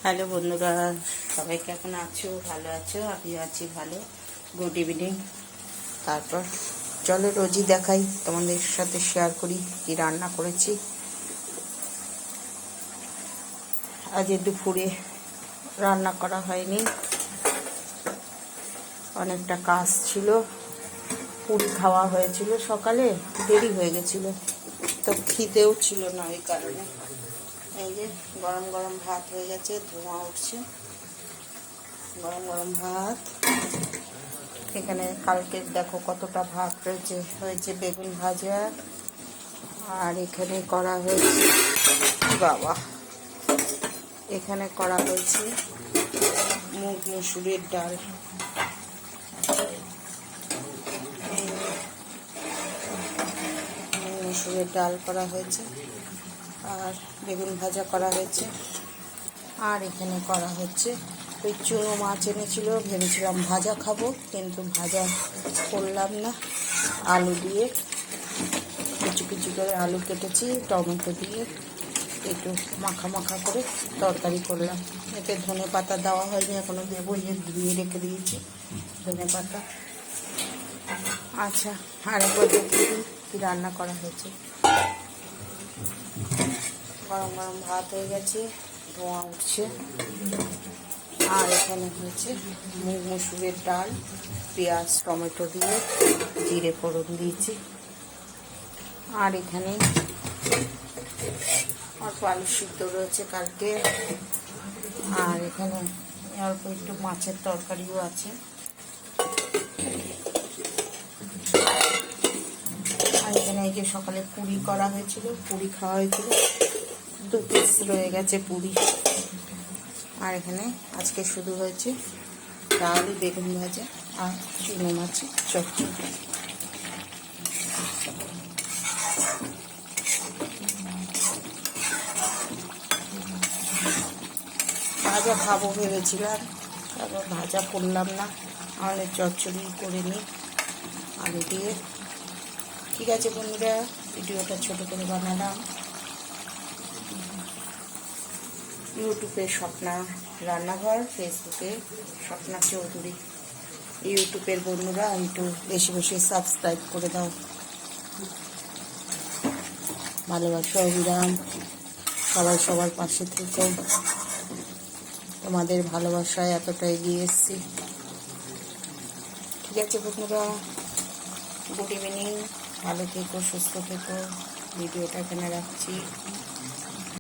Hello বন্ধুরা, সবাই কেমন আছো? ভালো আছো? আমি আছি ভালো। Good evening. তারপর চলো রোজই দেখাই, তোমাদের সাথে শেয়ার করি কি রান্না করেছি। আজ দুপুরে রান্না করা হয়নি, অনেকটা কাজ ছিল। পুরি খাওয়া হয়েছিল সকালে, দেরি হয়ে গেছিল, তো খিদেও ছিল না, ওই কারণে। এই যে গরম গরম ভাত হয়ে গেছে, ধোঁয়া উঠছে। গরম গরম ভাত। এখানে কালকে দেখো কতটা ভাত হয়েছে বেগুন ভাজা। আর এখানে করা হয়েছে বাবা, এখানে করা হয়েছে মুগ মসুরের ডাল। মসুরের ডাল করা হয়েছে, আর বেগুন ভাজা করা হয়েছে। আর এখানে করা হচ্ছে ওই চুনো মাছ এনেছিল, ভেবেছিলাম ভাজা খাবো, কিন্তু ভাজা করলাম না। আলু দিয়ে কুচি কুচি করে আলু কেটেছি, টমেটো দিয়ে একটু মাখা মাখা করে তরকারি করলাম। এতে ধনে পাতা দেওয়া হয়নি এখনো, দেবো। ধুয়ে রেখে দিয়েছি ধনে পাতা। আচ্ছা, আরেকবার দেখে দিই কী রান্না করা হয়েছে। গরম গরম ভাত হয়ে গেছে, ধোঁয়া উঠছে। আর এখানে হয়েছে মুগ মসুরের ডাল, পেঁয়াজ টমেটো দিয়ে জিরে ফোড়ন দিয়েছি। আর এখানে অল্প আলু সিদ্ধ রয়েছে কালকে। আর এখানে অল্প একটু মাছের তরকারিও আছে। আর এখানে এই যে সকালে পুরি করা হয়েছিল, পুরি খাওয়া হয়েছিল, 2 পিস রয়ে গেছে পুরি। আর এখানে আজকে শুধু হয়েছে ডাল, বেগুন ভাজা আর চুনো মাছের চচ্চড়ি। ভাজা খাবো ভেবেছিলাম, তারপর ভাজা করলাম না, আমাদের চচ্চড়ি করে নিই আলু দিয়ে। ঠিক আছে বন্ধুরা, ভিডিওটা ছোট করে বানালাম। ইউটিউবে স্বপ্না রান্নাঘর, ফেসবুকে স্বপ্না চৌধুরী। ইউটিউবের বন্ধুরা একটু বেশি বেশি সাবস্ক্রাইব করে দাও। ভালোবাসা অবিরাম, সবাই সবার পাশে থেকো। তোমাদের ভালোবাসায় এতটা এগিয়ে এসেছি। ঠিক আছে বন্ধুরা, গুড ইভিনিং, ভালো থেকো, সুস্থ থেকো। ভিডিওটা এখানে রাখছি।